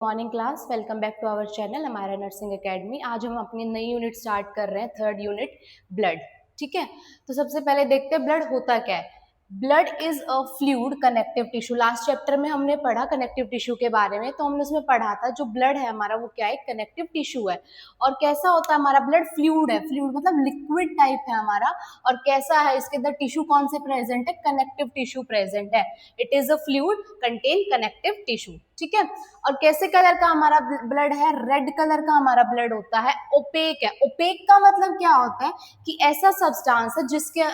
Morning class, welcome back to our channel हमारा nursing academy. आज हम अपनी नई यूनिट स्टार्ट कर रहे हैं, थर्ड यूनिट ब्लड। ठीक है, तो सबसे पहले देखते हैं ब्लड होता क्या है। Blood is a fluid connective tissue. Last chapter में हमने पढ़ा कनेक्टिव टिश्यू के बारे में, तो हमने उसमें पढ़ा था जो ब्लड है हमारा वो क्या है, कनेक्टिव टिश्यू है। और कैसा होता है हमारा ब्लड, फ्लूइड है। फ्लूइड मतलब लिक्विड टाइप है हमारा। और कैसा है, इसके अंदर टिश्यू कौन से प्रेजेंट है, कनेक्टिव टिश्यू प्रेजेंट है। It is a fluid contain connective tissue. ठीक है, और कैसे कलर का हमारा ब्लड है, रेड कलर का हमारा ब्लड होता है। ओपेक है। ओपेक का मतलब क्या होता है कि ऐसा सब्सटेंस है जिसके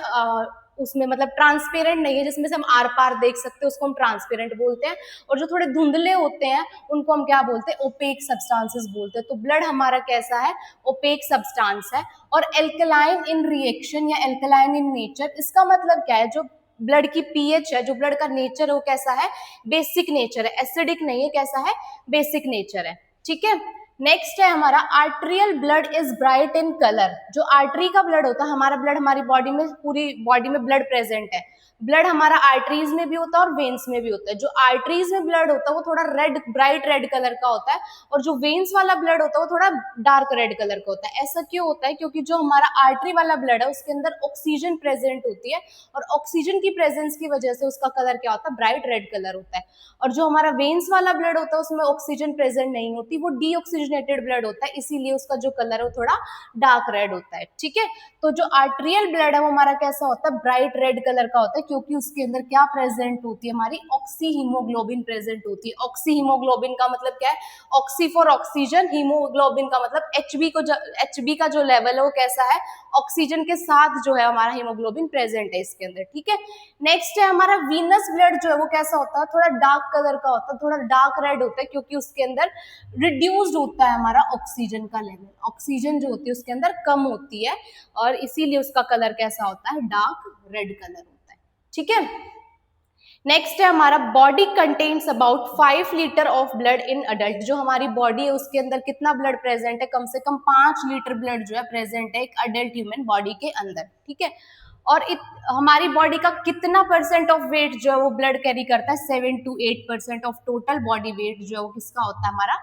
उसमें मतलब ट्रांसपेरेंट नहीं है, जिसमें से हम आर पार देख सकते हैं, उसको हम ट्रांसपेरेंट बोलते हैं। और जो थोड़े धुंधले होते हैं उनको हम क्या बोलते हैं, ओपेक सब्सटेंसेस बोलते हैं। तो ब्लड हमारा कैसा है, ओपेक सब्सटेंस है। और एल्कलाइन इन रिएक्शन या एल्कलाइन इन नेचर, इसका मतलब क्या है, जो ब्लड की पीएच है, जो ब्लड का नेचर है वो कैसा है, बेसिक नेचर है, एसिडिक नहीं है, कैसा है, बेसिक नेचर है। ठीक है, नेक्स्ट है हमारा arterial blood is bright in colour. जो आर्टरी का ब्लड होता है, हमारा ब्लड हमारी बॉडी में, पूरी बॉडी में ब्लड प्रेजेंट है। ब्लड हमारा आर्टरीज में भी होता है और वेन्स में भी होता है। जो आर्टरीज में ब्लड होता है वो थोड़ा रेड, ब्राइट रेड कलर का होता है, और जो वेन्स वाला ब्लड होता है वो थोड़ा डार्क रेड कलर का होता है। ऐसा क्यों होता है, क्योंकि जो हमारा आर्टरी वाला ब्लड है उसके अंदर ऑक्सीजन प्रेजेंट होती है, और ऑक्सीजन की प्रेजेंस की वजह से उसका कलर क्या होता है, ब्राइट रेड कलर होता है। और जो हमारा वेन्स वाला ब्लड होता है उसमें ऑक्सीजन प्रेजेंट नहीं होती, वो डीऑक्सीजनेटेड ब्लड होता है, इसीलिए उसका जो कलर है वो थोड़ा डार्क रेड होता है। ठीक है, तो जो आर्टेरियल ब्लड है वो हमारा कैसा होता है, ब्राइट रेड कलर का होता है, क्योंकि उसके अंदर क्या प्रेजेंट होती है, हमारी ऑक्सी हीमोग्लोबिन प्रेजेंट होती है। ऑक्सी हीमोग्लोबिन का मतलब क्या है, ऑक्सी फॉर ऑक्सीजन, हीमोग्लोबिन का मतलब एचबी का जो लेवल है वो कैसा है, ऑक्सीजन के साथ जो है हमारा हीमोग्लोबिन प्रेजेंट है इसके अंदर। ठीक है, नेक्स्ट है हमारा वीनस ब्लड, जो है वो कैसा होता है, थोड़ा डार्क कलर का होता है, थोड़ा डार्क रेड होता है, क्योंकि उसके अंदर रिड्यूस्ड होता है हमारा ऑक्सीजन का लेवल। ऑक्सीजन जो होती है उसके अंदर कम होती है, और इसीलिए उसका कलर कैसा होता है, डार्क रेड कलर होता है। ठीक है, नेक्स्ट है हमारा body contains about 5 litre of blood in adult. जो हमारी बॉडी है उसके अंदर कितना ब्लड प्रेजेंट है, कम से कम 5 लीटर ब्लड जो है प्रेजेंट है एक अडल्ट ह्यूमन बॉडी के अंदर। ठीक है, और हमारी बॉडी का कितना परसेंट ऑफ वेट जो है वो ब्लड कैरी करता है, 7 to 8% of total body weight जो है वो किसका होता है, हमारा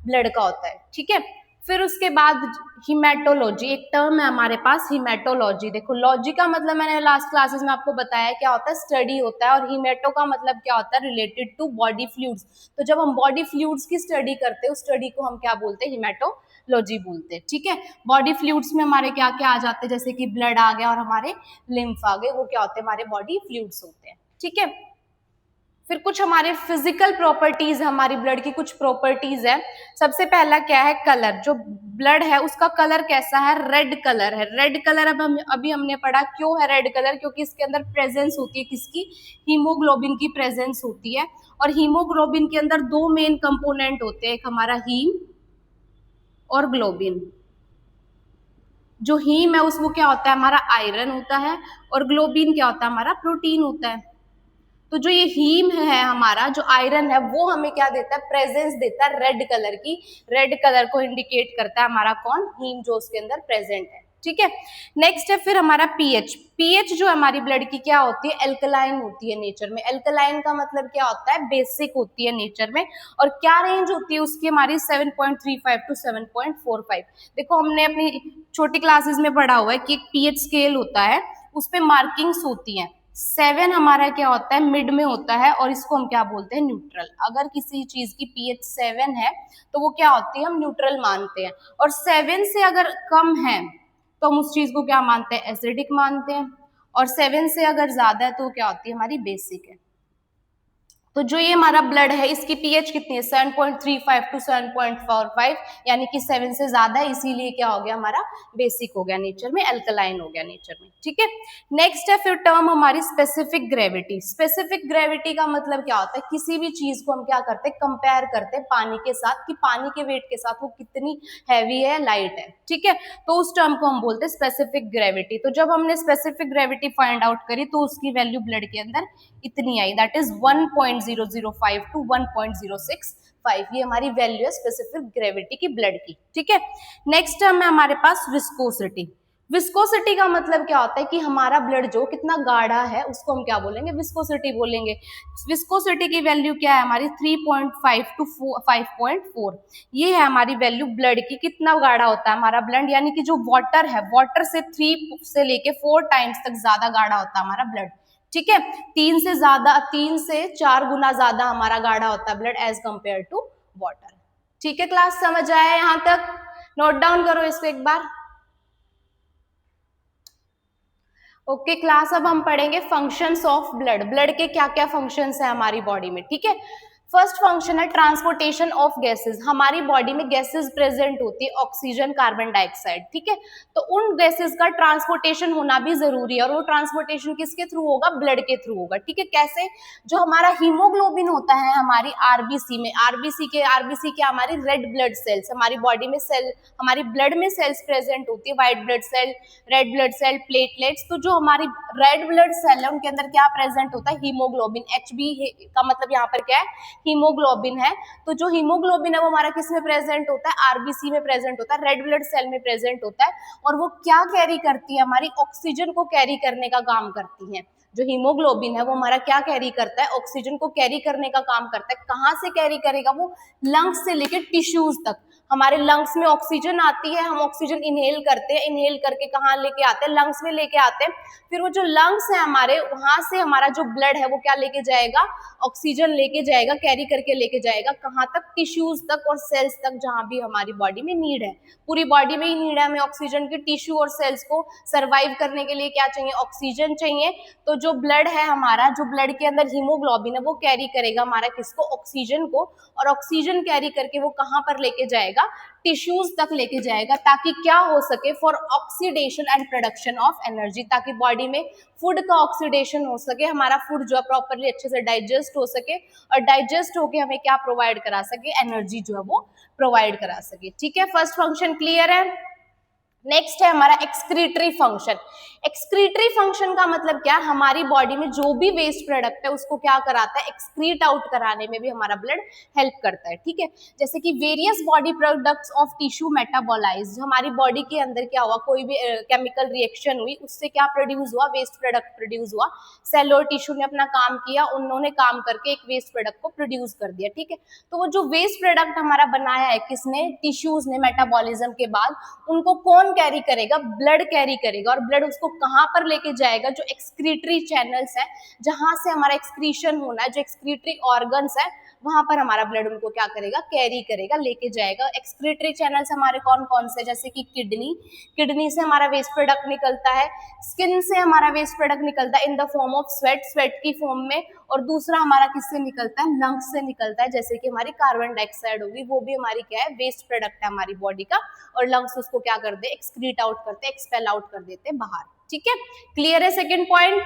ब्लड का होता है। ठीक है, फिर उसके बाद हिमेटोलॉजी, एक टर्म है हमारे पास हिमेटोलॉजी। देखो, लॉजी का मतलब मैंने लास्ट क्लासेस में आपको बताया क्या होता है, स्टडी होता है, और हिमेटो का मतलब क्या होता है, रिलेटेड टू बॉडी फ्लूइड्स। तो जब हम बॉडी फ्लूइड्स की स्टडी करते हैं उस स्टडी को हम क्या बोलते हैं, हिमेटोलॉजी बोलते हैं। ठीक है, बॉडी फ्लूइड्स में हमारे क्या क्या आ जाते हैं, जैसे कि ब्लड आ गया और हमारे लिम्फ आ गए, वो क्या होते हैं, हमारे बॉडी फ्लूइड्स होते हैं। ठीक है, फिर कुछ हमारे फिजिकल प्रॉपर्टीज, हमारी ब्लड की कुछ प्रॉपर्टीज है। सबसे पहला क्या है, कलर। जो ब्लड है उसका कलर कैसा है, रेड कलर है। रेड कलर अभी हमने पढ़ा क्यों है रेड कलर, क्योंकि इसके अंदर प्रेजेंस होती है किसकी, हीमोग्लोबिन की प्रेजेंस होती है। और हीमोग्लोबिन के अंदर दो मेन कंपोनेंट होते हैं, एक हमारा हीम और ग्लोबिन। जो हीम है उसको क्या होता है, हमारा आयरन होता है, और ग्लोबिन क्या होता है, हमारा प्रोटीन होता है। तो जो ये हीम है हमारा, जो आयरन है, वो हमें क्या देता है, प्रेजेंस देता है रेड कलर की। रेड कलर को इंडिकेट करता है हमारा कौन, हीम, जो उसके अंदर प्रेजेंट है। ठीक है, नेक्स्ट है फिर हमारा पीएच। पीएच जो हमारी ब्लड की क्या होती है, एल्कलाइन होती है नेचर में। एल्कलाइन का मतलब क्या होता है, बेसिक होती है नेचर में। और क्या रेंज होती है उसकी, हमारी 7.35 to 7.45। देखो, हमने अपनी छोटी क्लासेस में पढ़ा हुआ है कि एक पीएच स्केल होता है, उस पर मार्किंग्स होती हैं। 7 हमारा क्या होता है, मिड में होता है, और इसको हम क्या बोलते हैं, न्यूट्रल। अगर किसी चीज की पीएच 7 है तो वो क्या होती है, हम न्यूट्रल मानते हैं। और 7 से अगर कम है तो हम उस चीज को क्या मानते हैं, एसिडिक मानते हैं। और 7 से अगर ज्यादा है तो क्या होती है, हमारी बेसिक है। तो जो ये हमारा ब्लड है इसकी पीएच कितनी है, 7.35 to 7.45, यानी कि 7 से ज्यादा है, इसीलिए क्या हो गया, हमारा बेसिक हो गया नेचर में, अल्कलाइन हो गया नेचर में। ठीक है, नेक्स्ट है फिर टर्म हमारी स्पेसिफिक ग्रेविटी। स्पेसिफिक ग्रेविटी का मतलब क्या होता है, किसी भी चीज को हम क्या करते हैं, कंपेयर करते हैं पानी के साथ, कि पानी के वेट के साथ वो कितनी हैवी है, लाइट है। ठीक है, तो उस टर्म को हम बोलते हैं स्पेसिफिक ग्रेविटी। तो जब हमने स्पेसिफिक ग्रेविटी फाइंड आउट करी तो उसकी वैल्यू ब्लड के अंदर इतनी आई, दैट इज 1.005 to 1.065। ये हमारी वैल्यू है स्पेसिफिक ग्रेविटी की ब्लड की। ठीक है, नेक्स्ट टर्म है हमारे पास विस्कोसिटी। विस्कोसिटी का मतलब क्या होता है कि हमारा ब्लड जो कितना गाढ़ा है उसको हम क्या बोलेंगे, विस्कोसिटी बोलेंगे। विस्कोसिटी की वैल्यू क्या है हमारी 3.5 टू 5.4, ये है हमारी वैल्यू ब्लड की, कितना गाढ़ा होता है हमारा ब्लड, यानी कि जो वाटर है वाटर से 3 से लेके 4 टाइम्स तक ज्यादा गाढ़ा होता है हमारा ब्लड, ठीक है। 3 से 4 गुना ज्यादा हमारा गाढ़ा होता है blood as compared to water, ठीक है। क्लास समझ आया यहाँ तक? नोट डाउन करो इसको एक बार। ओके क्लास, अब हम पढ़ेंगे फंक्शंस ऑफ ब्लड। ब्लड के क्या क्या फंक्शंस है हमारी बॉडी में, ठीक है। फर्स्ट फंक्शन है ट्रांसपोर्टेशन ऑफ गैसेस। हमारी बॉडी में गैसेस प्रेजेंट होती है, ऑक्सीजन, कार्बन डाइऑक्साइड, ठीक है। तो उन गैसेस का ट्रांसपोर्टेशन होना भी जरूरी है, और वो ट्रांसपोर्टेशन किसके थ्रू होगा, ब्लड के थ्रू होगा, ठीक है। कैसे? जो हमारा हीमोग्लोबिन होता है हमारी आरबीसी में, आरबीसी क्या, हमारी रेड ब्लड सेल्स, हमारी बॉडी में सेल, हमारी ब्लड में सेल्स प्रेजेंट होती है, white blood cell, red blood cell, platelets. तो जो हमारी रेड ब्लड सेल है उनके अंदर क्या प्रेजेंट होता है, हीमोग्लोबिन, HB का मतलब यहाँ पर क्या है, हीमोग्लोबिन है। तो जो हीमोग्लोबिन है वो हमारा किस में प्रेजेंट होता है, आरबीसी में प्रेजेंट होता है, रेड ब्लड सेल में प्रेजेंट होता है। और वो क्या कैरी करती है, हमारी ऑक्सीजन को कैरी करने का काम करती है। जो हीमोग्लोबिन है वो हमारा क्या कैरी करता है, ऑक्सीजन को कैरी करने का काम करता है। कहाँ से कैरी करेगा वो, लंग्स से लेकर टिश्यूज तक। हमारे लंग्स में ऑक्सीजन आती है, हम ऑक्सीजन इनहेल करते हैं, इनहेल करके कहाँ लेके आते हैं, लंग्स में लेके आते हैं। फिर वो जो लंग्स है हमारे, वहां से हमारा जो ब्लड है वो क्या लेके जाएगा, ऑक्सीजन लेके जाएगा, कैरी करके लेके जाएगा कहाँ तक, टिश्यूज तक और सेल्स तक, जहां भी हमारी बॉडी में नीड है। पूरी बॉडी में ही नीड है हमें ऑक्सीजन की, टिश्यू और सेल्स को सर्वाइव करने के लिए क्या चाहिए, ऑक्सीजन चाहिए। तो जो ब्लड है हमारा, जो ब्लड के अंदर हीमोग्लोबिन है वो कैरी करेगा हमारा किसको, ऑक्सीजन को, और ऑक्सीजन कैरी करके वो कहाँ पर लेके जाएगा, टिश्यूज तक लेके जाएगा, ताकि क्या हो सके, for oxidation and production of energy, ताकि बॉडी में फूड का ऑक्सीडेशन हो सके, हमारा फूड जो है प्रॉपरली अच्छे से डाइजेस्ट हो सके, और डाइजेस्ट होके हमें क्या प्रोवाइड करा सके, एनर्जी जो है वो प्रोवाइड करा सके, ठीक है। फर्स्ट फंक्शन क्लियर है। नेक्स्ट है हमारा एक्सक्रीटरी फंक्शन। एक्सक्रीटरी फंक्शन का मतलब क्या, हमारी बॉडी में जो भी वेस्ट प्रोडक्ट है उसको क्या कराता है, एक्सक्रीट आउट कराने में भी हमारा ब्लड हेल्प करता है, ठीक है। जैसे कि various body products of tissue metabolise, हमारी बॉडी के अंदर क्या हुआ, कोई भी केमिकल रिएक्शन हुई, उससे क्या प्रोड्यूस हुआ, वेस्ट प्रोडक्ट प्रोड्यूस हुआ। सेल और टिश्यू ने अपना काम किया, उन्होंने काम करके एक वेस्ट प्रोडक्ट को प्रोड्यूस कर दिया, ठीक है। तो वो जो वेस्ट प्रोडक्ट हमारा बनाया है किसने, टिश्यूज ने, मेटाबॉलिज्म के बाद, उनको कौन कैरी करेगा, ब्लड कैरी करेगा। और ब्लड उसको कहां पर लेके जाएगा, जो एक्सक्रीटरी चैनल्स है, जहां से हमारा एक्सक्रीशन होना है, जो एक्सक्रीटरी ऑर्गन्स है, वहां पर हमारा ब्लड उनको क्या करेगा, कैरी करेगा, लेके जाएगा। एक्सक्रीटरी चैनल्स हमारे कौन कौन से, जैसे कि किडनी, किडनी से हमारा वेस्ट प्रोडक्ट निकलता है, स्किन से हमारा वेस्ट प्रोडक्ट निकलता है in the form of sweat, sweat की फॉर्म में, और दूसरा हमारा किससे निकलता है, लंग्स से निकलता है, जैसे कि हमारी कार्बन डाइऑक्साइड होगी, वो भी हमारी क्या है, वेस्ट प्रोडक्ट है हमारी बॉडी का, और लंग्स उसको क्या कर दे, एक्सक्रीट आउट करते, एक्सपेल आउट कर देते बाहर, ठीक है। क्लियर है सेकेंड पॉइंट।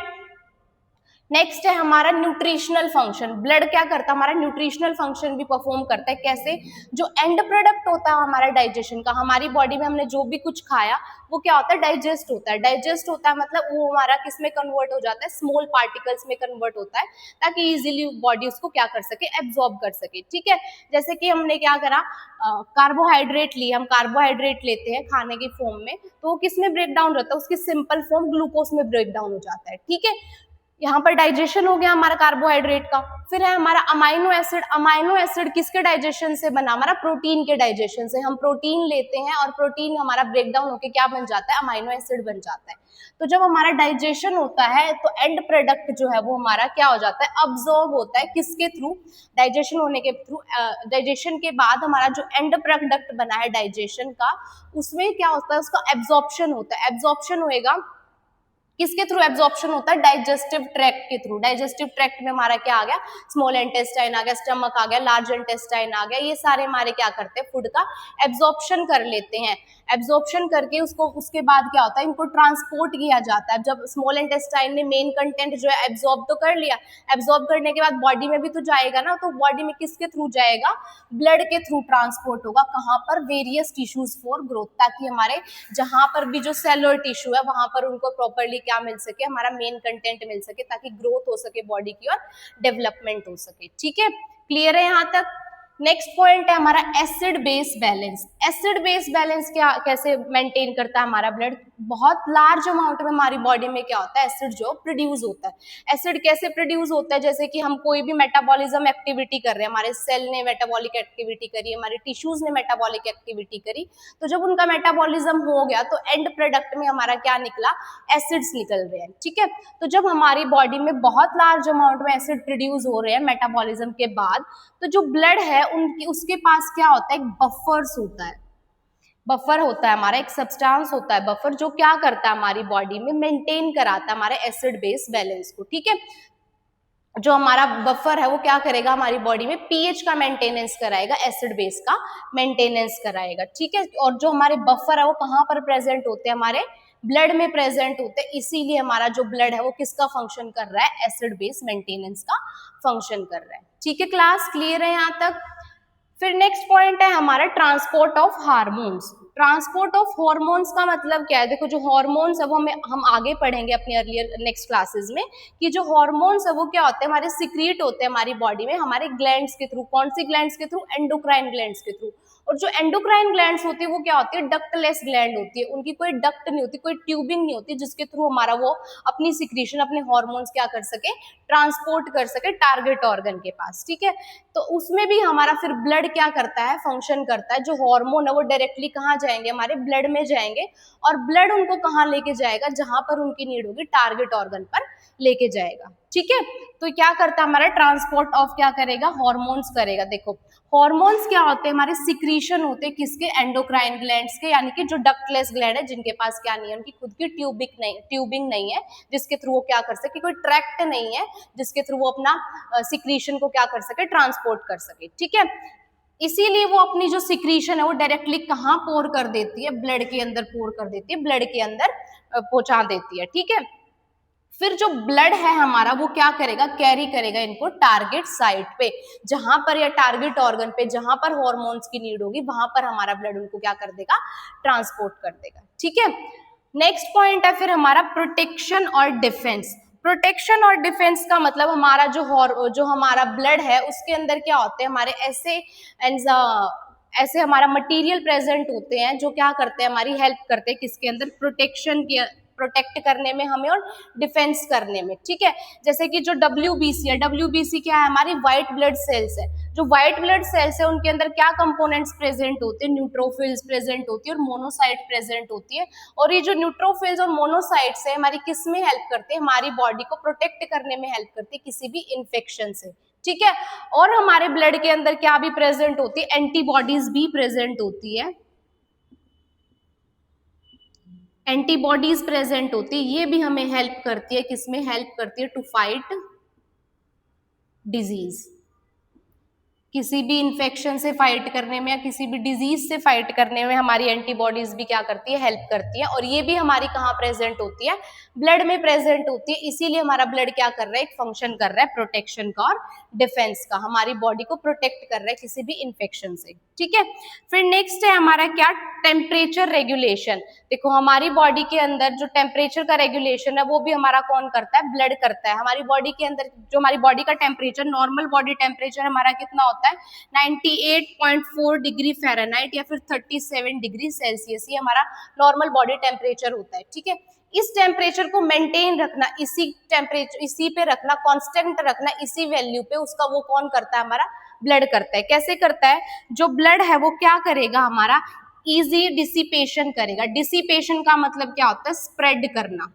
नेक्स्ट है हमारा न्यूट्रिशनल फंक्शन। ब्लड क्या करता है, हमारा न्यूट्रिशनल फंक्शन भी परफॉर्म करता है। कैसे, जो एंड प्रोडक्ट होता है हमारा डाइजेशन का, हमारी बॉडी में हमने जो भी कुछ खाया वो क्या होता है, डाइजेस्ट होता है। डाइजेस्ट होता है मतलब वो हमारा किस में कन्वर्ट हो जाता है, स्मॉल पार्टिकल्स में कन्वर्ट होता है, ताकि इजीली बॉडी उसको क्या कर सके, एब्जॉर्ब कर सके, ठीक है। जैसे कि हमने क्या करा, कार्बोहाइड्रेट ली, हम कार्बोहाइड्रेट लेते हैं खाने की फॉर्म में, तो वो किस में ब्रेक डाउन रहता है, उसकी सिंपल फॉर्म ग्लूकोज में ब्रेक डाउन हो जाता है, ठीक है। यहाँ पर डाइजेशन हो गया हमारा कार्बोहाइड्रेट का। फिर है हमारा अमाइनो एसिड। अमाइनो एसिड किसके डाइजेशन से बना, हमारा प्रोटीन के डाइजेशन से। हम प्रोटीन लेते हैं और प्रोटीन हमारा ब्रेक डाउन होकर क्या बन जाता है, अमाइनो एसिड बन जाता है। तो जब हमारा डाइजेशन होता है तो एंड प्रोडक्ट जो है वो हमारा क्या हो जाता है, अब्सॉर्ब होता है, किसके थ्रू, डाइजेशन होने के थ्रू। डाइजेशन के बाद हमारा जो एंड प्रोडक्ट बना है डाइजेशन का, उसमें क्या होता है, उसका एब्जॉर्प्शन होता है। एब्जॉर्प्शन होएगा किसके थ्रू, एब्जॉर्प्शन होता है डाइजेस्टिव ट्रैक्ट के थ्रू। डाइजेस्टिव ट्रैक्ट में हमारा क्या आ गया, स्मॉल इंटेस्टाइन आ गया, स्टमक आ गया, लार्ज इंटेस्टाइन आ गया, ये सारे हमारे क्या करते हैं, फूड का एब्जॉर्प्शन कर लेते हैं। एब्जॉर्प्शन करके उसको, उसके बाद क्या होता है, इनको ट्रांसपोर्ट किया जाता है। जब स्मॉल इंटेस्टाइन ने मेन कंटेंट जो है एब्जॉर्ब तो कर लिया, एब्जॉर्ब करने के बाद बॉडी में भी तो जाएगा ना, तो बॉडी में किसके थ्रू जाएगा, ब्लड के थ्रू ट्रांसपोर्ट होगा। कहाँ पर, वेरियस टिश्यूज फॉर ग्रोथ, ताकि हमारे जहां पर भी जो सेल और टिश्यू है वहां पर उनको प्रॉपरली क्या मिल सके, हमारा मेन कंटेंट मिल सके, ताकि ग्रोथ हो सके बॉडी की और डेवलपमेंट हो सके, ठीक है। क्लियर है यहाँ तक। नेक्स्ट पॉइंट है हमारा acid base balance. Acid base balance क्या, कैसे मेंटेन करता है हमारा ब्लड, बहुत लार्ज अमाउंट में हमारी बॉडी में क्या होता है, एसिड जो प्रोड्यूस होता है। एसिड कैसे प्रोड्यूस होता है, जैसे कि हम कोई भी मेटाबॉलिज्म एक्टिविटी कर रहे हैं, हमारे सेल ने मेटाबॉलिक एक्टिविटी करी, हमारे टिश्यूज ने मेटाबॉलिक एक्टिविटी करी, तो जब उनका मेटाबॉलिज्म हो गया तो एंड प्रोडक्ट में हमारा क्या निकला, एसिड्स निकल रहे हैं, ठीक है। तो जब हमारी बॉडी में बहुत लार्ज अमाउंट में एसिड प्रोड्यूस हो रहे हैं मेटाबॉलिज्म के बाद, तो जो ब्लड है उनकी उसके पास क्या होता है, एक बफर्स होता है, बफर होता है हमारा, एक सब्सटेंस होता है बफर, जो क्या करता है हमारी बॉडी में मेंटेन कराता है हमारे एसिड बेस बैलेंस को, ठीक है। जो हमारा बफर है वो क्या करेगा, हमारी बॉडी में पीएच का मेंटेनेंस कराएगा, एसिड बेस का मेंटेनेंस कराएगा, ठीक है। और जो हमारे बफर है वो कहाँ पर प्रेजेंट होते हैं, हमारे ब्लड में प्रेजेंट होते हैं, इसीलिए हमारा जो ब्लड है वो किसका फंक्शन कर रहा है, एसिड बेस मेंटेनेंस का फंक्शन कर रहा है, ठीक है। क्लास क्लियर है यहाँ तक। फिर नेक्स्ट पॉइंट है हमारा transport of hormones. Transport of hormones का मतलब क्या है, देखो जो हार्मोन्स है वो हम आगे पढ़ेंगे अपने अर्लियर नेक्स्ट क्लासेस में, कि जो हार्मोन्स है वो क्या होते हैं, हमारे सिक्रीट होते हैं हमारी बॉडी में, हमारे ग्लैंड्स के थ्रू। कौन सी ग्लैंड्स के थ्रू, एंडोक्राइन ग्लैंड्स के थ्रू। और जो एंडोक्राइन ग्लैंड्स होती है वो क्या होती है, डक्टलेस ग्लैंड होती है, उनकी कोई डक्ट नहीं होती, कोई ट्यूबिंग नहीं होती, जिसके थ्रू हमारा वो अपनी सिक्रीशन, अपने हार्मोन्स क्या कर सके, ट्रांसपोर्ट कर सके टारगेट ऑर्गन के पास, ठीक है। तो उसमें भी हमारा फिर ब्लड क्या करता है, फंक्शन करता है। जो हार्मोन है वो डायरेक्टली कहाँ जाएंगे, हमारे ब्लड में जाएंगे, और ब्लड उनको कहाँ लेके जाएगा, जहां पर उनकी नीड होगी, टारगेट ऑर्गन पर लेके जाएगा, ठीक है। तो क्या करता है हमारा, ट्रांसपोर्ट ऑफ क्या करेगा, हार्मोन्स करेगा। देखो हार्मोन्स क्या होते हैं, हमारे सिक्रीशन होते हैं किसके, एंडोक्राइन ग्लैंड्स के, यानी कि जो डक्टलेस ग्लैंड है, जिनके पास क्या नहीं है, उनकी खुद की ट्यूबिंग नहीं है, जिसके थ्रू वो क्या कर सके, कोई ट्रैक्ट नहीं है जिसके थ्रू वो अपना सिक्रीशन को क्या कर सके, ट्रांसपोर्ट कर सके, ठीक है। इसीलिए वो अपनी जो सिक्रीशन है वो डायरेक्टली कहाँ पोर कर देती है, ब्लड के अंदर पोर कर देती है, ब्लड के अंदर पहुंचा देती है, ठीक है। फिर जो ब्लड है हमारा वो क्या करेगा, कैरी करेगा इनको टारगेट साइट पे, जहां पर या टारगेट ऑर्गन पे जहां पर हार्मोन्स की नीड होगी, वहां पर हमारा ब्लड उनको क्या कर देगा, ट्रांसपोर्ट कर देगा, ठीक है। नेक्स्ट पॉइंट है फिर हमारा प्रोटेक्शन और डिफेंस। प्रोटेक्शन और डिफेंस का मतलब हमारा जो हमारा ब्लड है उसके अंदर क्या होते हैं, हमारे ऐसे हमारा मटेरियल प्रेजेंट होते हैं जो क्या करते हैं, हमारी हेल्प करते हैं किसके अंदर, प्रोटेक्ट करने में हमें और डिफेंस करने में, ठीक है। जैसे कि जो WBC है, WBC क्या है, हमारी व्हाइट ब्लड सेल्स है। जो व्हाइट ब्लड सेल्स है उनके अंदर क्या कंपोनेंट्स प्रेजेंट होते हैं, न्यूट्रोफिल्स प्रेजेंट होती है और मोनोसाइट प्रेजेंट होती है। और ये जो न्यूट्रोफिल्स और मोनोसाइट्स है हमारी किस में हेल्प करते हैं, हमारी बॉडी को प्रोटेक्ट करने में हेल्प करती है किसी भी इन्फेक्शन से, ठीक है। और हमारे ब्लड के अंदर क्या भी प्रेजेंट होती है, एंटीबॉडीज भी प्रेजेंट होती है, एंटीबॉडीज प्रेजेंट होती है, ये भी हमें हेल्प करती है, किसमें हेल्प करती है, टू फाइट डिजीज, किसी भी इन्फेक्शन से फाइट करने में या किसी भी डिजीज से फाइट करने में हमारी एंटीबॉडीज भी क्या करती है, हेल्प करती है। और ये भी हमारी कहाँ प्रेजेंट होती है, ब्लड में प्रेजेंट होती है। इसीलिए हमारा ब्लड क्या कर रहा है, एक फंक्शन कर रहा है प्रोटेक्शन का और डिफेंस का, हमारी बॉडी को प्रोटेक्ट कर रहा है किसी भी इन्फेक्शन से, ठीक है। फिर नेक्स्ट है हमारा क्या, टेम्परेचर रेगुलेशन। देखो हमारी बॉडी के अंदर जो टेम्परेचर का रेगुलेशन है वो भी हमारा कौन करता है, ब्लड करता है। हमारी बॉडी के अंदर जो हमारी बॉडी का टेम्परेचर, नॉर्मल बॉडी टेम्परेचर हमारा कितना होता है, 98.4 डिग्री फ़ारेनहाइट या फिर 37 डिग्री सेल्सियस, ये हमारा नॉर्मल बॉडी टेम्परेचर होता है, ठीक है। इस टेम्परेचर को मेंटेन रखना, इसी टेम्परेचर इसी पे रखना, कांस्टेंट रखना, इसी वैल्यू पे, उसका वो कौन करता है, हमारा ब्लड करता है। कैसे करता है, जो ब्लड है वो क्या करेगा, हमारा इजी डिसिपेशन करेगा। डिसिपेशन का मतलब क्या होता है, स्प्रेड करना।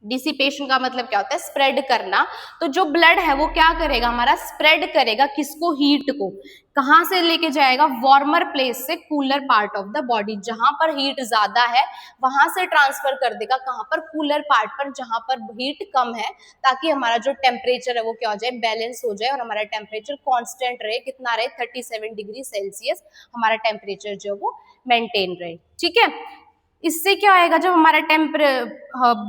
डिसिपेशन का मतलब क्या होता है, स्प्रेड करना। तो जो ब्लड है वो क्या करेगा, हमारा स्प्रेड करेगा किसको, हीट को। कहाँ से लेके जाएगा, वार्मर प्लेस से cooler part of the body, जहां पर हीट ज्यादा है वहां से ट्रांसफर कर देगा कहां पर, कूलर पार्ट पर, जहां पर हीट कम है, ताकि हमारा जो टेम्परेचर है वो क्या हो जाए, बैलेंस हो जाए और हमारा टेम्परेचर कांस्टेंट रहे। कितना रहे, 37 डिग्री सेल्सियस हमारा टेम्परेचर जो वो मेंटेन रहे, ठीक है। इससे क्या आएगा, जब हमारा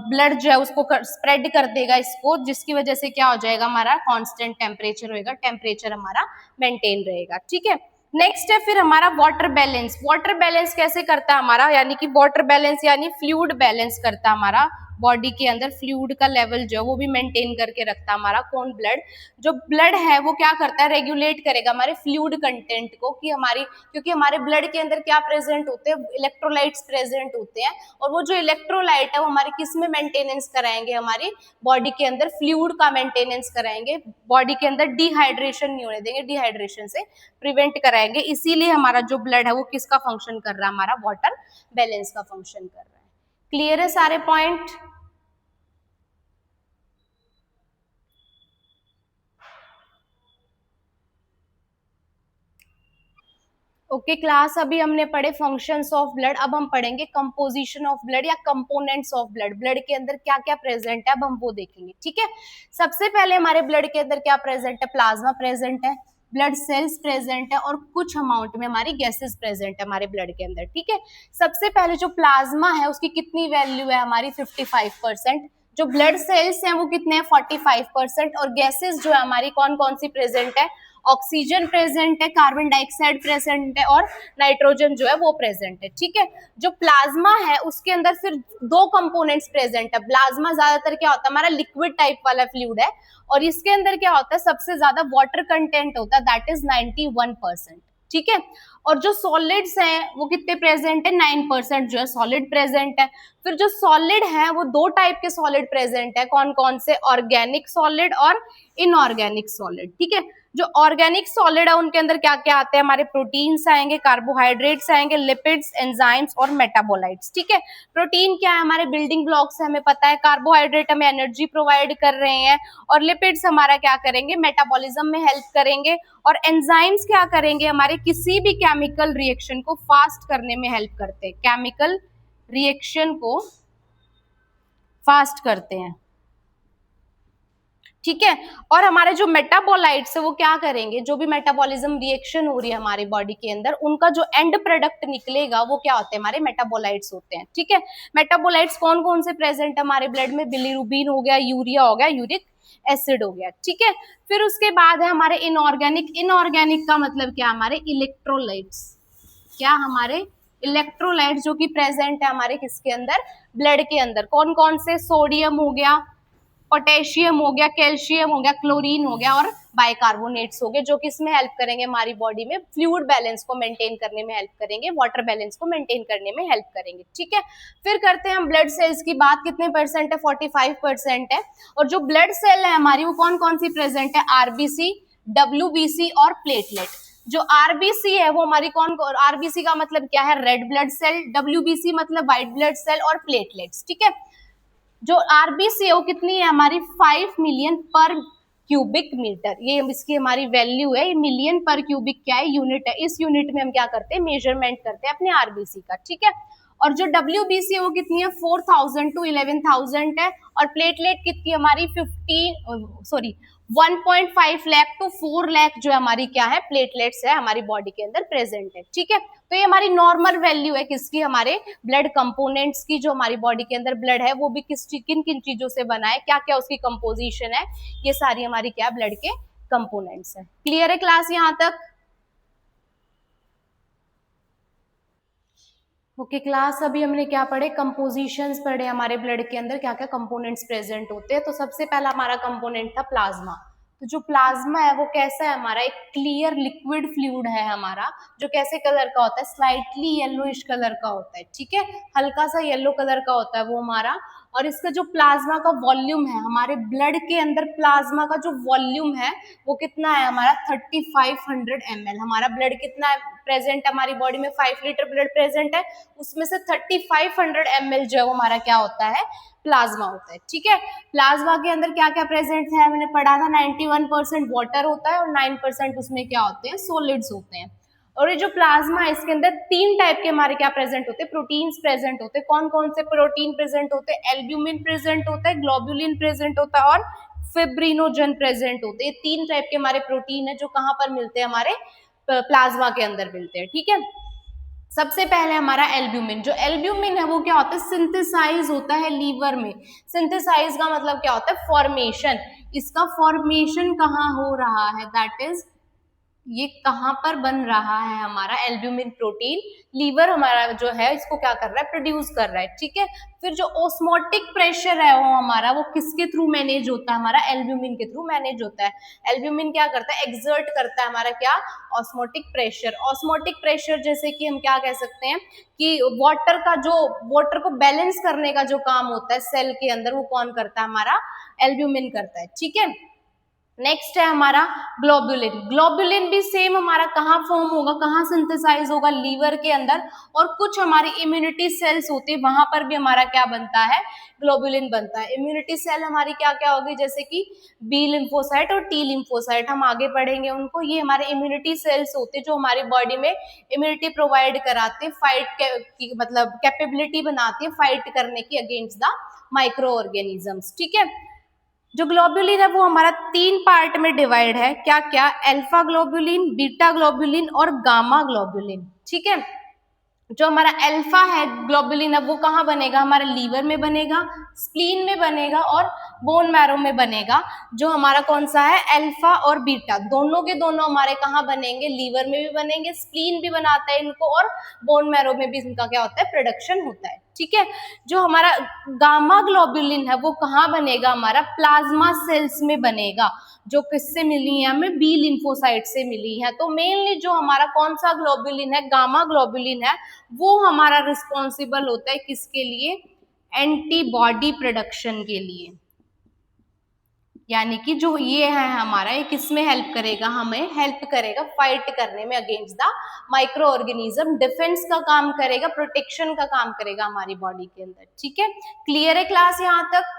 ब्लड जो है उसको स्प्रेड कर देगा इसको, जिसकी वजह से क्या हो जाएगा, हमारा कांस्टेंट टेम्परेचर होएगा, टेम्परेचर हमारा मेंटेन रहेगा, ठीक है। नेक्स्ट है फिर हमारा वाटर बैलेंस। वाटर बैलेंस कैसे करता है हमारा, यानी कि वाटर बैलेंस यानी फ्लूइड बैलेंस करता है हमारा बॉडी के अंदर फ्लूइड का लेवल जो है वो भी मेंटेन करके रखता है हमारा कौन, ब्लड। जो ब्लड है वो क्या करता है, रेगुलेट करेगा हमारे फ्लूइड कंटेंट को, कि हमारी, क्योंकि हमारे ब्लड के अंदर क्या प्रेजेंट होते हैं, इलेक्ट्रोलाइट्स प्रेजेंट होते हैं, और वो जो इलेक्ट्रोलाइट है वो हमारे किस में मेंटेनेंस कराएंगे, हमारी बॉडी के अंदर फ्लूइड का मेंटेनेंस कराएंगे, बॉडी के अंदर डिहाइड्रेशन नहीं होने देंगे, डिहाइड्रेशन से प्रिवेंट कराएंगे। इसीलिए हमारा जो ब्लड है वो किसका फंक्शन कर रहा है, हमारा वाटर बैलेंस का फंक्शन कर रहा है। क्लियर है सारे पॉइंट? ओके क्लास, अभी हमने पढ़े फंक्शंस ऑफ ब्लड, अब हम पढ़ेंगे कंपोजिशन ऑफ ब्लड या कंपोनेंट्स ऑफ ब्लड। ब्लड के अंदर क्या क्या प्रेजेंट है अब हम वो देखेंगे, ठीक है। सबसे पहले हमारे ब्लड के अंदर क्या प्रेजेंट है, प्लाज्मा प्रेजेंट है, ब्लड सेल्स प्रेजेंट है, और कुछ अमाउंट में हमारी गैसेस प्रेजेंट है हमारे ब्लड के अंदर, ठीक है। सबसे पहले जो प्लाज्मा है उसकी कितनी वैल्यू है, हमारी 55%। जो ब्लड सेल्स हैं वो कितने हैं, 45%। और गैसेस जो है हमारी कौन कौन सी प्रेजेंट है, ऑक्सीजन प्रेजेंट है, कार्बन डाइऑक्साइड प्रेजेंट है, और नाइट्रोजन जो है वो प्रेजेंट है, ठीक है। जो प्लाज्मा है उसके अंदर फिर दो कंपोनेंट्स प्रेजेंट है। प्लाज्मा ज्यादातर क्या होता है, हमारा लिक्विड टाइप वाला फ्लूइड है, और इसके अंदर क्या होता है, सबसे ज्यादा वाटर कंटेंट होता है, दैट इज 91%, ठीक है। और जो सॉलिड्स हैं वो कितने प्रेजेंट है, 9% जो है सॉलिड प्रेजेंट है। फिर जो सॉलिड है वो दो टाइप के सॉलिड प्रेजेंट है, कौन कौन से, ऑर्गेनिक सॉलिड और इनऑर्गेनिक सॉलिड, ठीक है। जो ऑर्गेनिक सॉलिड है उनके अंदर क्या क्या आते हैं, हमारे प्रोटीन्स आएंगे, कार्बोहाइड्रेट्स आएंगे, लिपिड्स, एंजाइम्स और मेटाबोलाइट्स, ठीक है। प्रोटीन क्या है, हमारे बिल्डिंग ब्लॉक्स है, हमें पता है। कार्बोहाइड्रेट हमें एनर्जी प्रोवाइड कर रहे हैं, और लिपिड्स हमारा क्या करेंगे, मेटाबॉलिज्म में हेल्प करेंगे, और एंजाइम्स क्या करेंगे, हमारे किसी भी केमिकल रिएक्शन को फास्ट करने में हेल्प करते हैं, केमिकल रिएक्शन को फास्ट करते हैं, ठीक है। और हमारे जो मेटाबोलाइट्स है वो क्या करेंगे, जो भी मेटाबॉलिज्म रिएक्शन हो रही है हमारी बॉडी के अंदर, उनका जो एंड प्रोडक्ट निकलेगा वो क्या होते हैं, हमारे मेटाबोलाइट्स होते हैं, ठीक है। मेटाबोलाइट्स कौन कौन से प्रेजेंट है हमारे ब्लड में, बिलीरुबिन हो गया, यूरिया हो गया, यूरिक एसिड हो गया, ठीक है। फिर उसके बाद है हमारे इनऑर्गेनिक। इनऑर्गेनिक का मतलब क्या, हमारे इलेक्ट्रोलाइट्स, क्या, हमारे इलेक्ट्रोलाइट्स जो कि प्रेजेंट है हमारे किसके अंदर, ब्लड के अंदर। कौन कौन से, सोडियम हो गया, पोटेशियम हो गया, कैल्शियम हो गया, क्लोरीन हो गया, और बाइकार्बोनेट्स हो गए, जो किसमें हेल्प करेंगे, हमारी बॉडी में फ्लूइड बैलेंस को मेंटेन करने में हेल्प करेंगे, वाटर बैलेंस को मेंटेन करने में हेल्प करेंगे, ठीक है। फिर करते हैं हम ब्लड सेल्स की बात, कितने परसेंट है, 45% है। और जो ब्लड सेल है हमारी वो कौन कौन सी प्रेजेंट है, आरबीसी, डब्ल्यूबीसी और प्लेटलेट। जो आरबीसी है वो हमारी कौन, आरबीसी का मतलब क्या है, रेड ब्लड सेल, डब्ल्यूबीसी मतलब व्हाइट ब्लड सेल, और प्लेटलेट्स, ठीक है। जो आरबीसी है वो कितनी है, हमारी 5 मिलियन पर क्यूबिक मीटर, ये इसकी हमारी वैल्यू है। मिलियन पर क्यूबिक क्या है, यूनिट है। इस यूनिट में हम क्या करते हैं, मेजरमेंट करते हैं अपने आरबीसी का, ठीक है। और जो डब्ल्यूबीसी है वो कितनी है, 4000 to 11000 है। और प्लेटलेट कितनी हमारी 1.5 लाख to 4 लाख जो हमारी क्या है, प्लेटलेट्स है हमारी बॉडी के अंदर प्रेजेंट है, ठीक है। तो ये हमारी नॉर्मल वैल्यू है किसकी, हमारे ब्लड कंपोनेंट्स की। जो हमारी बॉडी के अंदर ब्लड है वो भी किन किन चीजों से बना है, क्या क्या उसकी कंपोजिशन है, ये सारी हमारी क्या, ब्लड के कंपोनेंट्स है। क्लियर है क्लास यहाँ तक? ओके क्लास, अभी हमने क्या पढ़े, कंपोजिशंस पढ़े, हमारे ब्लड के अंदर क्या क्या कंपोनेंट्स प्रेजेंट होते हैं। तो सबसे पहला हमारा कंपोनेंट था प्लाज्मा। तो जो प्लाज्मा है वो कैसा है, हमारा एक क्लियर लिक्विड फ्लूइड है हमारा, जो कैसे कलर का होता है, स्लाइटली येलोइश कलर का होता है, ठीक है, हल्का सा येलो कलर का होता है वो हमारा। और इसका जो प्लाज्मा का वॉल्यूम है, हमारे ब्लड के अंदर प्लाज्मा का जो वॉल्यूम है वो कितना है, हमारा 3500 ml। हमारा ब्लड कितना प्रेजेंट है हमारी बॉडी में, 5 लीटर ब्लड प्रेजेंट है, उसमें से 3500 ml जो है वो हमारा क्या होता है, प्लाज्मा होता है, ठीक है। प्लाज्मा के अंदर क्या क्या प्रेजेंट है, मैंने पढ़ा था, 91% वाटर होता है, और 9% उसमें क्या होते हैं, सॉलिड्स होते हैं। और ये जो प्लाज्मा है इसके अंदर 3 टाइप के हमारे क्या प्रेजेंट होते हैं, प्रोटीन्स प्रेजेंट होते हैं। कौन कौन से प्रोटीन प्रेजेंट होते हैं, एल्ब्यूमिन प्रेजेंट होता है, ग्लोबुलिन प्रेजेंट होता है, और फिब्रिनोजन प्रेजेंट होते हैं। 3 टाइप के हमारे प्रोटीन है जो कहाँ पर मिलते हैं, हमारे प्लाज्मा के अंदर मिलते हैं, ठीक है। सबसे पहले हमारा एल्ब्यूमिन। जो एल्ब्यूमिन है वो क्या होता है, सिंथेसाइज होता है लीवर में। सिंथेसाइज का मतलब क्या होता है, फॉर्मेशन। इसका फॉर्मेशन कहाँ हो रहा है, दैट इज ये कहाँ पर बन रहा है हमारा एल्ब्यूमिन प्रोटीन, लीवर हमारा जो है इसको क्या कर रहा है, प्रोड्यूस कर रहा है, ठीक है। फिर जो ऑस्मोटिक प्रेशर है वो हमारा, वो किसके थ्रू मैनेज होता है, हमारा एल्ब्यूमिन के थ्रू मैनेज होता है। एल्ब्यूमिन क्या करता है, एक्सर्ट करता है हमारा क्या, ऑस्मोटिक प्रेशर। ऑस्मोटिक प्रेशर जैसे कि हम क्या कह सकते हैं कि वाटर को बैलेंस करने का जो काम होता है सेल के अंदर, वो कौन करता है, हमारा एल्ब्यूमिन करता है, ठीक है। नेक्स्ट है हमारा ग्लोबुलिन। ग्लोबुलिन भी सेम हमारा कहाँ फॉर्म होगा, कहाँ सिंथेसाइज होगा, लीवर के अंदर। और कुछ हमारी इम्यूनिटी सेल्स होती है, वहां पर भी हमारा क्या बनता है, ग्लोबुलिन बनता है। इम्यूनिटी सेल हमारी क्या क्या होगी, जैसे कि बी लिम्फोसाइट और टी लिम्फोसाइट, हम आगे पढ़ेंगे उनको। ये हमारे इम्यूनिटी सेल्स होते हैं जो हमारी बॉडी में इम्यूनिटी प्रोवाइड कराते हैं, फाइट मतलब कैपेबिलिटी बनाती है फाइट करने की अगेंस्ट द माइक्रो ऑर्गेनिजम्स, ठीक है। जो ग्लोबुलिन है वो हमारा 3 पार्ट में डिवाइड है, क्या क्या, अल्फा ग्लोबुलिन, बीटा ग्लोबुलिन और गामा ग्लोबुलिन, ठीक है। जो हमारा अल्फा है ग्लोबुलिन है वो कहाँ बनेगा, हमारे लीवर में बनेगा, स्प्लीन में बनेगा और बोन मैरो में बनेगा। जो हमारा कौन सा है, अल्फा और बीटा, दोनों के दोनों हमारे कहाँ बनेंगे, लीवर में भी बनेंगे, स्प्लीन भी बनाता है इनको और बोन मैरो में भी इनका क्या होता है, प्रोडक्शन होता है, ठीक है। जो हमारा गामा ग्लोबुलिन है वो कहाँ बनेगा, हमारा प्लाज्मा सेल्स में बनेगा, जो किससे मिली है हमें, बी लिम्फोसाइट से मिली है। तो मेनली जो हमारा कौन सा ग्लोबुलिन है, गामा ग्लोबुलिन है, वो हमारा रिस्पॉन्सिबल होता है किसके लिए, एंटीबॉडी प्रोडक्शन के लिए। यानी कि जो ये है हमारा, ये किसमें हेल्प करेगा, हमें हेल्प करेगा फाइट करने में against the micro organism, defence का काम करेगा, प्रोटेक्शन का काम करेगा हमारी बॉडी के अंदर, ठीक है। क्लियर है क्लास यहाँ तक।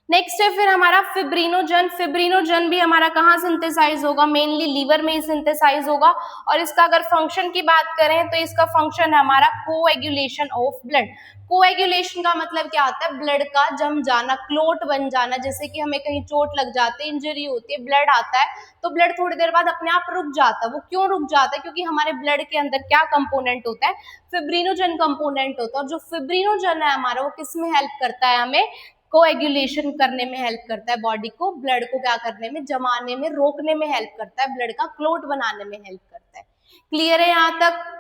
नेक्स्ट है फिर हमारा फिब्रिनोजन। फिब्रिनोजन भी हमारा कहाँ सिंथेसाइज होगा, मेनली लीवर में ही सिंथेसाइज होगा। और इसका अगर फंक्शन की बात करें तो इसका फंक्शन है हमारा कोएगुलेशन ऑफ ब्लड। कोएगुलेशन का मतलब क्या होता है, ब्लड का जम जाना, क्लोट बन जाना। जैसे कि हमें कहीं चोट लग जाती है, इंजरी होती है, ब्लड आता है, तो ब्लड थोड़ी देर बाद अपने आप रुक जाता है। वो क्यों रुक जाता है, क्योंकि हमारे ब्लड के अंदर क्या कंपोनेंट होता है, फिब्रिनोजन कंपोनेंट होता है। और जो फिब्रिनोजन है हमारा, वो किस में हेल्प करता है, हमें कोएगुलेशन करने में हेल्प करता है, बॉडी को, ब्लड को क्या करने में, जमाने में, रोकने में हेल्प करता है, ब्लड का क्लोट बनाने में हेल्प करता है। क्लियर है यहाँ तक।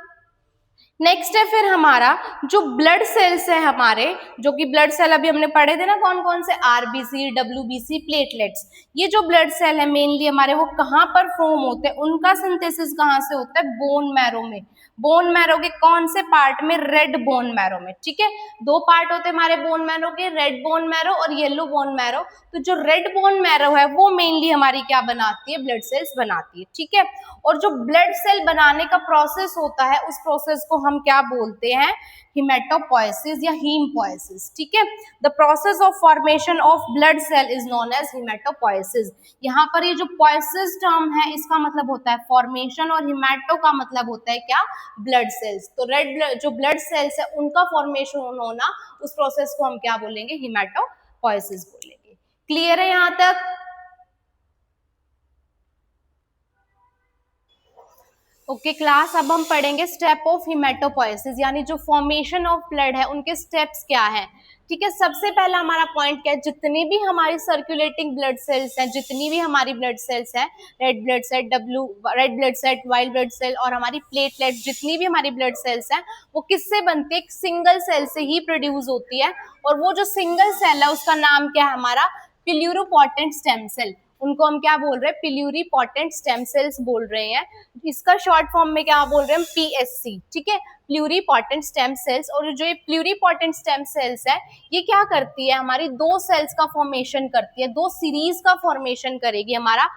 नेक्स्ट है फिर हमारा जो ब्लड सेल्स है हमारे, जो कि ब्लड सेल अभी हमने पढ़े थे ना कौन कौन से, आरबीसी, डब्ल्यूबीसी, प्लेटलेट्स। ये जो ब्लड सेल है मेनली हमारे, वो कहाँ पर फॉर्म होते हैं, उनका सिंथेसिस कहाँ से होता है, बोन मैरो में। बोन मैरो के कौन से पार्ट में, रेड बोन मैरो में, ठीक है। 2 पार्ट होते हैं हमारे बोन मैरो के, रेड बोन मैरो और येलो बोन मैरो। तो जो रेड बोन मैरो है वो मेनली हमारी क्या बनाती है, ब्लड सेल्स बनाती है, ठीक है। और जो ब्लड सेल बनाने का प्रोसेस होता है, उस प्रोसेस को हम क्या बोलते हैं, हिमेटोपोइसिस या हीमपोइसिस, ठीक है। The process of formation of blood cell is known as haematopoiesis. यहाँ पर ये जो पोइसिस टर्म है, इसका मतलब होता है फॉर्मेशन, और हिमेटो का मतलब होता है क्या, ब्लड सेल्स। तो रेड जो ब्लड सेल्स है उनका फॉर्मेशन होना, उस प्रोसेस को हम क्या बोलेंगे, हिमेटोपोइसिस बोलेंगे। क्लियर है यहाँ तक। ओके क्लास, अब हम पढ़ेंगे स्टेप ऑफ हिमेटोपोइसिस, यानी जो फॉर्मेशन ऑफ ब्लड है उनके स्टेप्स क्या है, ठीक है। सबसे पहला हमारा पॉइंट क्या है, जितनी भी हमारी सर्कुलेटिंग ब्लड सेल्स हैं, जितनी भी हमारी ब्लड सेल्स हैं, red blood cell, red blood cell, white blood cell और हमारी प्लेटलेट, जितनी भी हमारी ब्लड सेल्स हैं, वो किससे बनती है, एक सिंगल सेल से ही प्रोड्यूस होती है। और वो जो सिंगल सेल है उसका नाम क्या है, हमारा प्लूरिपोटेंट स्टेम सेल। उनको हम क्या बोल रहे हैं, प्लूरिपोटेंट स्टेम सेल्स बोल रहे हैं। इसका शॉर्ट फॉर्म में क्या बोल रहे हैं, पीएससी, ठीक है, प्लूरिपोटेंट स्टेम सेल्स। और जो ये प्लूरिपोटेंट स्टेम सेल्स है, ये क्या करती है, हमारी 2 सेल्स का फॉर्मेशन करती है, 2 सीरीज का फॉर्मेशन करेगी। हमारा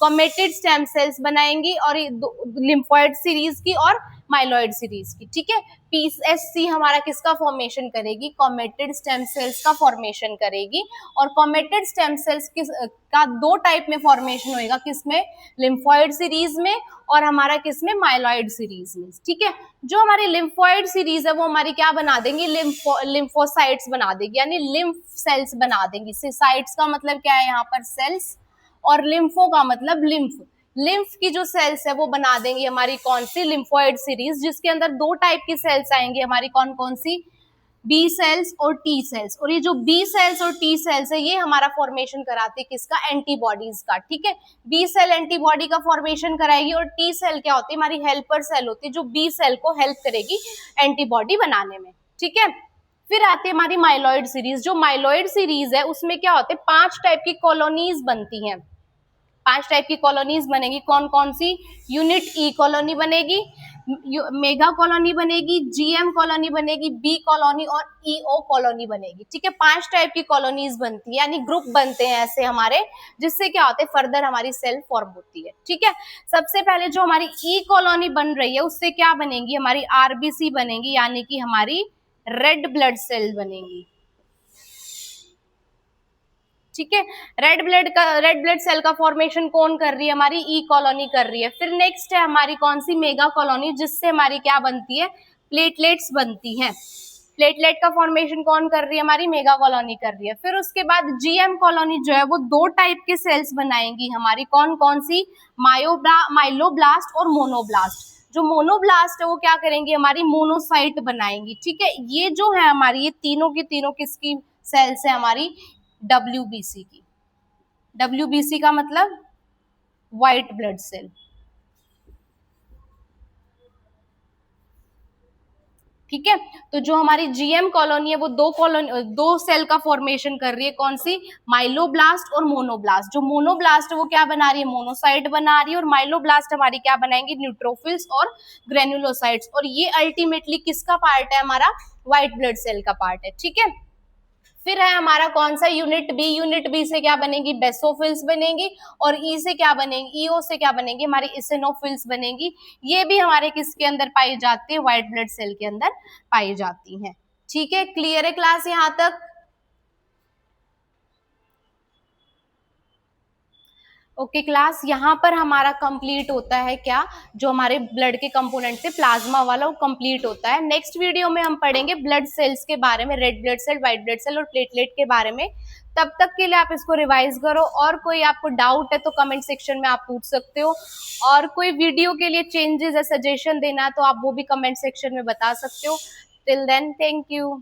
कॉमेटेड स्टेम सेल्स बनाएंगी, और लिम्फोइड सीरीज की और माइलॉइड सीरीज की, ठीक है। पीएससी हमारा किसका फॉर्मेशन करेगी, कॉमेटेड स्टेम सेल्स का फॉर्मेशन करेगी। और कॉमेटेड स्टेम सेल्स का 2 टाइप में फॉर्मेशन होएगा, किसमें, लिम्फोइड सीरीज में, और हमारा किसमें, माइलॉइड सीरीज में, ठीक है। जो हमारी लिम्फोइड सीरीज है वो हमारी क्या बना देंगी, लिम्फोसाइट्स बना देगी, यानी लिम्फ सेल्स बना देंगी। साइट्स का मतलब क्या है यहाँ पर, सेल्स, और लिम्फो का मतलब लिम्फ। लिम्फ की जो सेल्स है वो बना देंगी हमारी कौन सी, लिम्फोइड सीरीज, जिसके अंदर 2 टाइप की सेल्स आएंगी हमारी, कौन कौन सी, बी सेल्स और टी सेल्स, और ये जो बी सेल्स और टी सेल्स है ये हमारा फॉर्मेशन कराते हैं किसका, एंटीबॉडीज का, ठीक है। बी सेल एंटीबॉडी का फॉर्मेशन कराएगी, और टी सेल क्या होती है, हमारी हेल्पर सेल होती है जो बी सेल को हेल्प करेगी एंटीबॉडी बनाने में, ठीक है। फिर आती है हमारी माइलॉइड सीरीज। जो माइलॉइड सीरीज है उसमें क्या होते हैं, 5 टाइप की कॉलोनीज बनती हैं, 5 टाइप की कॉलोनीज बनेगी। कौन कौन सी, यूनिट ई कॉलोनी बनेगी, मेगा कॉलोनी बनेगी, जीएम कॉलोनी बनेगी, बी कॉलोनी और ईओ कॉलोनी बनेगी, ठीक है। 5 टाइप की कॉलोनीज बनती है, यानी ग्रुप बनते हैं ऐसे हमारे, जिससे क्या होते हैं, फर्दर हमारी सेल फॉर्म होती है, ठीक है। सबसे पहले जो हमारी ई कॉलोनी बन रही है उससे क्या बनेगी, हमारी आरबीसी बनेगी, यानी कि हमारी रेड ब्लड सेल बनेगी, ठीक है। रेड ब्लड सेल का फॉर्मेशन कौन कर रही है, हमारी ई कॉलोनी कर रही है। फिर नेक्स्ट है हमारी कौन सी, मेगा कॉलोनी, जिससे हमारी क्या बनती है, प्लेटलेट्स बनती हैं। प्लेटलेट का फॉर्मेशन कौन कर रही है, हमारी मेगा कॉलोनी कर रही है। फिर उसके बाद जीएम कॉलोनी जो है वो 2 टाइप के सेल्स बनाएंगी हमारी, कौन कौन सी, माइलोब्लास्ट और मोनोब्लास्ट। जो मोनोब्लास्ट है वो क्या करेंगी, हमारी मोनोसाइट बनाएंगी, ठीक है। ये जो है हमारी, ये तीनों की तीनों किसकी सेल्स है, हमारी डब्ल्यूबीसी की। डब्ल्यूबीसी का मतलब व्हाइट ब्लड सेल, ठीक है। तो जो हमारी जीएम कॉलोनी है वो 2 सेल का फॉर्मेशन कर रही है, कौन सी, माइलोब्लास्ट और मोनोब्लास्ट। जो मोनोब्लास्ट है वो क्या बना रही है, मोनोसाइट बना रही है, और माइलोब्लास्ट हमारी क्या बनाएंगी, न्यूट्रोफिल्स और ग्रेनुलोसाइट्स। और ये अल्टीमेटली किसका पार्ट है, हमारा व्हाइट ब्लड सेल का पार्ट है, ठीक है। फिर है हमारा कौन सा, यूनिट बी। यूनिट बी से क्या बनेगी, बेसोफिल्स बनेगी, और ई से क्या बनेगी, ईओ से क्या बनेगी, हमारी इसिनोफिल्स बनेगी। ये भी हमारे किसके अंदर पाई जाती है, व्हाइट ब्लड सेल के अंदर पाई जाती हैं, ठीक है। क्लियर है क्लास यहां तक। ओके क्लास, यहाँ पर हमारा कंप्लीट होता है क्या, जो हमारे ब्लड के कंपोनेंट थे प्लाज्मा वाला, वो कंप्लीट होता है। नेक्स्ट वीडियो में हम पढ़ेंगे ब्लड सेल्स के बारे में, red blood cell, white blood cell और प्लेटलेट के बारे में। तब तक के लिए आप इसको रिवाइज करो, और कोई आपको डाउट है तो कमेंट सेक्शन में आप पूछ सकते हो, और कोई वीडियो के लिए चेंजेस या सजेशन देना है तो आप वो भी कमेंट सेक्शन में बता सकते हो। Till then, thank you.